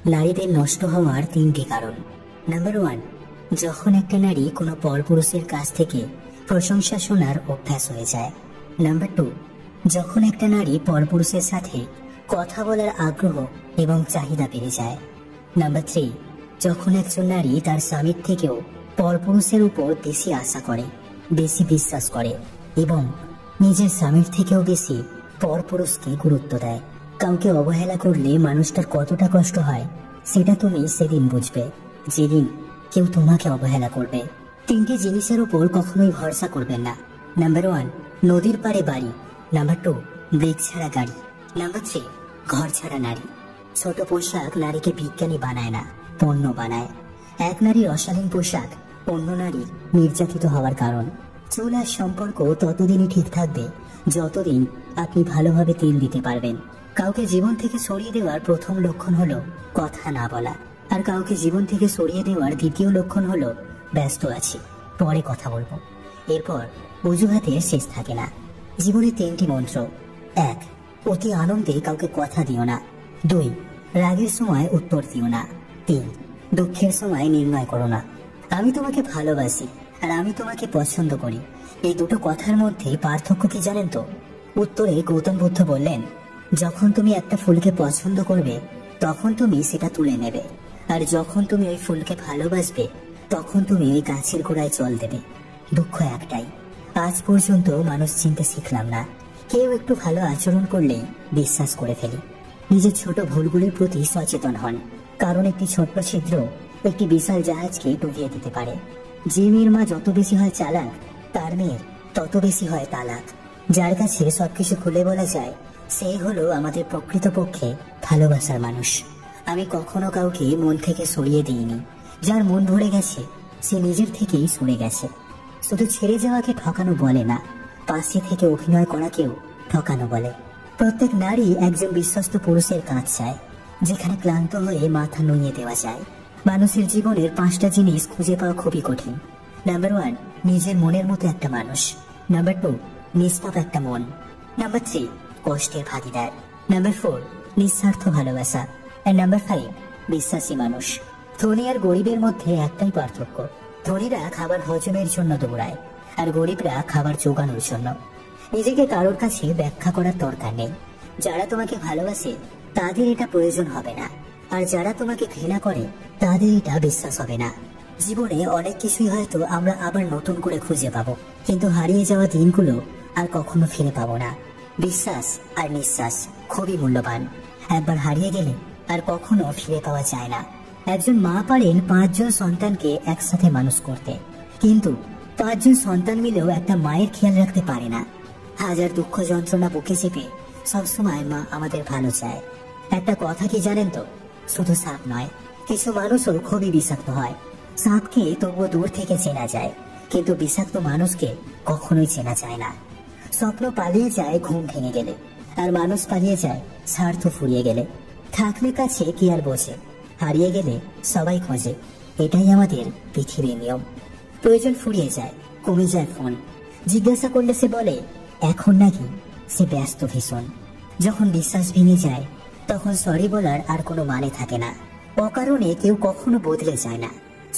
নারীদের নষ্ট হওয়ার তিনটি কারণ। নাম্বার 1, যখন একটা নারী কোনো পরপুরুষের কাছ থেকে প্রশংসা শোনার অভ্যাস হয়ে যায়। নাম্বার 2, যখন একটা নারী পরপুরুষের সাথে কথা বলার আগ্রহ এবং চাহিদা বেড়ে যায়। নাম্বার 3, যখন একজন নারী তার স্বামীর থেকেও পরপুরুষের উপর বেশি আশা করে, বেশি বিশ্বাস করে এবং নিজের স্বামীর থেকেও বেশি পরপুরুষকে গুরুত্ব দেয়। কাউকে অবহেলা করলে মানুষটার কতটা কষ্ট হয় সেটা তুমি সেদিন বুঝবে যেদিন কেউ তোমাকে অবহেলা করবে। তিনটি জিনিসের উপর কখনোই ভরসা করবেন না। নাম্বার 1, নদীর পাড়ে বাড়ি। নাম্বার 2, ব্রেক ছাড়া গাড়ি। নাম্বার 3, ঘর ছাড়া নারী। ছোট পোশাক নারীকে বিজ্ঞানী বানায় না, পণ্য বানায়। এক নারীর অশালীন পোশাক অন্য নারী নির্যাতিত হওয়ার কারণ। চুল আর সম্পর্ক ততদিনই ঠিক থাকবে যতদিন আপনি ভালোভাবে তেল দিতে পারবেন। কাউকে জীবন থেকে সরিয়ে দেওয়ার প্রথম লক্ষণ হলো কথা না বলা, আর কাউকে জীবন থেকে সরিয়ে দেওয়ার দ্বিতীয় লক্ষণ হলো ব্যস্ত আছি, পরে কথা বলবো। এরপর অজুহাতে শেষ থাকে না। জীবনে তিনটি মন্ত্র। 1, অতি আনন্দে কাউকে কথা দিও না। 2, রাগের সময় উত্তর দিও না। 3, দুঃখের সময় নির্ণয় করো না। আমি তোমাকে ভালোবাসি আর আমি তোমাকে পছন্দ করি, এই দুটো কথার মধ্যে পার্থক্য কি জানেন তো? উত্তরে গৌতম বুদ্ধ বললেন, যখন তুমি একটা ফুলকে পছন্দ করবে তখন তুমি সেটা তুলে নেবে, আর যখন তুমি ওই ফুলকে ভালোবাসবে তখন তুমি ওই গাছের গোড়ায় জল দেবে। দুঃখ একটাই, আজ পর্যন্ত মানুষ চিনতে শিখলাম না। কেউ একটু ভালো আচরণ করলেই বিশ্বাস করে ফেলি। নিজের ছোট ভুলগুলির প্রতি সচেতন হন, কারণ একটি ছোট্ট ছিদ্র একটি বিশাল জাহাজকে ডুবিয়ে দিতে পারে। যে মেয়ের মা যত বেশি হয় চালাক, তার মেয়ের তত বেশি হয় তালাক। যার কাছে সবকিছু খুলে বলা যায় সেই হলো আমাদের প্রকৃতপক্ষে ভালোবাসার মানুষ। আমি কখনো কাউকে মন থেকে সরিয়ে দিইনি। যার মন ভরে গেছে সে নিজের থেকেই সরে গেছে। শুধু ছেড়ে যাওয়াকে ঠকানো বলে না, পাশে থেকে অভিনয় করাকেও ঠকানো বলে। প্রত্যেক নারী একজন বিশ্বস্ত পুরুষের কাজ চায়, যেখানে ক্লান্ত হয়ে মাথা নুইয়ে দেওয়া যায়। মানুষের জীবনের 5টা জিনিস খুঁজে পাওয়া খুবই কঠিন। নাম্বার 1, নিজের মনের মতো একটা মানুষ। নাম্বার 2, নিষ্পাপ একটা মন। নাম্বার 3, কষ্টের ভাগিদার। নাম্বার 4, নিঃস্বার্থ ভালোবাসা। আর নাম্বার 5, বিশ্বাসী মানুষ। ধনী আর গরিবের মধ্যে একটাই পার্থক্য, ধনীরা খাবার হজমের জন্য দৌড়ায় আর গরিবরা খাবার জোগানোর জন্য। নিজেকে কারোর কাছে ব্যাখ্যা করার দরকার নেই। যারা তোমাকে ভালোবাসে তাদের এটা প্রয়োজন হবে না, আর যারা তোমাকে ঘৃণা করে তাদের এটা বিশ্বাস হবে না। জীবনে অনেক কিছুই হয়তো আমরা আবার নতুন করে খুঁজে পাবো, কিন্তু হারিয়ে যাওয়া দিনগুলো আর কখনো ফিরে পাবো না। বিশ্বাস আর নিঃশ্বাস খুবই মূল্যবান, একবার হারিয়ে গেলে আর কখনো ফিরে পাওয়া যায় না। একজন মা পারেন 5 জন সন্তানকে একসাথে মানুষ করতে, কিন্তু 5 জন সন্তান মিলেও একটা মায়ের খেয়াল রাখতে পারে না। হাজার দুঃখ যন্ত্রণা বুকে চেপে সবসময় মা আমাদের ভালো চায়। একটা কথা কি জানেন তো, শুধু সাপ নয়, কিছু মানুষও খুবই বিষাক্ত হয়। সাপকে তবুও দূর থেকে চেনা যায়, কিন্তু বিষাক্ত মানুষকে কখনোই চেনা যায় না। স্বপ্ন পালিয়ে যায় ঘুম ভেঙে গেলে, আর মানুষ পালিয়ে যায় স্বার্থ ফুরিয়ে গেলে। থাকলে কাছে কি আর বোঝে, হারিয়ে গেলে সবাই খোঁজে। এটাই আমাদের পৃথিবীর নিয়ম। প্রয়োজন ফুরিয়ে যায়, কমে যায় ফোন, জিজ্ঞাসা করলে সে বলে এখন নাকি, সে ব্যস্ত ভীষণ। যখন বিশ্বাস ভেঙে যায় তখন সরি বলার আর কোনো মানে থাকে না। অকারণে কেউ কখনো বদলে যায় না।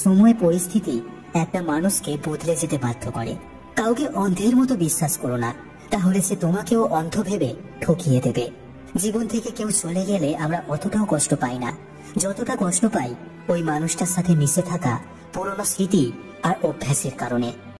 সময় পরিস্থিতি একটা মানুষকে বদলে যেতে বাধ্য করে। কাউকে অন্ধের মতো বিশ্বাস করো না, তাহলে সে তোমাকেও অন্ধ ভেবে ঠকিয়ে দেবে। জীবন থেকে কেউ চলে গেলে আমরা অতটাও কষ্ট পাই না যতটা কষ্ট পাই ওই মানুষটার সাথে মিশে থাকা পুরনো স্মৃতি আর অভ্যাসের কারণে।